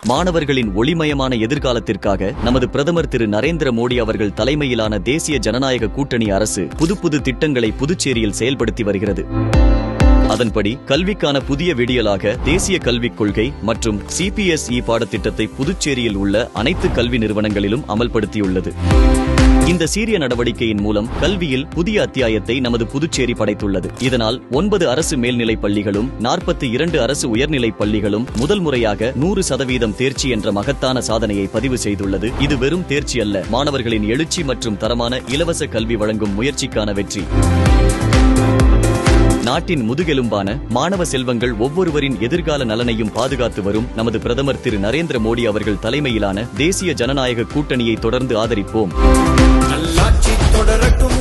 மாணவர்களின் ஒளிமயமான எதிர்காலத்திற்காக நமது பிரதமர் திரு நரேந்திர மோடி அவர்கள் தலைமையிலான தேசிய ஜனநாயக கூட்டணி அரசு புது திட்டங்களை புதுச்சேரியில் செயல்படுத்தி வருகிறது. அதன்படி கல்விக்கான புதிய விடியலாக தேசிய கல்விக் கொள்கை மற்றும் CPSE பாடத்திட்டத்தை புதுச்சேரியில் உள்ள அனைத்து கல்வி நிறுவனங்களிலும் அமல்படுத்தியுள்ளது. இந்த சீரிய நடவடிக்கையின் மூலம் கல்வியில் புதிய அத்தியாயத்தை நமது புதுச்சேரி படைத்துள்ளது. இதனால் 9 அரசு மேல்நிலைப் பள்ளிகளும் 42 அரசு உயர்நிலைப் பள்ளிகளும் முதல் முறையாக 100% தேர்ச்சி என்ற மகத்தான சாதனையை பதிவு செய்துள்ளது. இது வெறும் தேர்ச்சி அல்ல, மாணவர்களின் எழுச்சி மற்றும் தரமான இலவச கல்வி வழங்கும் முயற்சிக்கான வெற்றி. நாட்டின் முதுகெலும்பான மாணவ செல்வங்கள் ஒவ்வொருவரின் எதிர்கால நலனையும் பாதுகாத்து வரும் நமது பிரதமர் திரு நரேந்திர மோடி அவர்கள் தலைமையிலான தேசிய ஜனநாயக கூட்டணியை தொடர்ந்து ஆதரிப்போம். நல்லாட்சி தொடரட்டும்.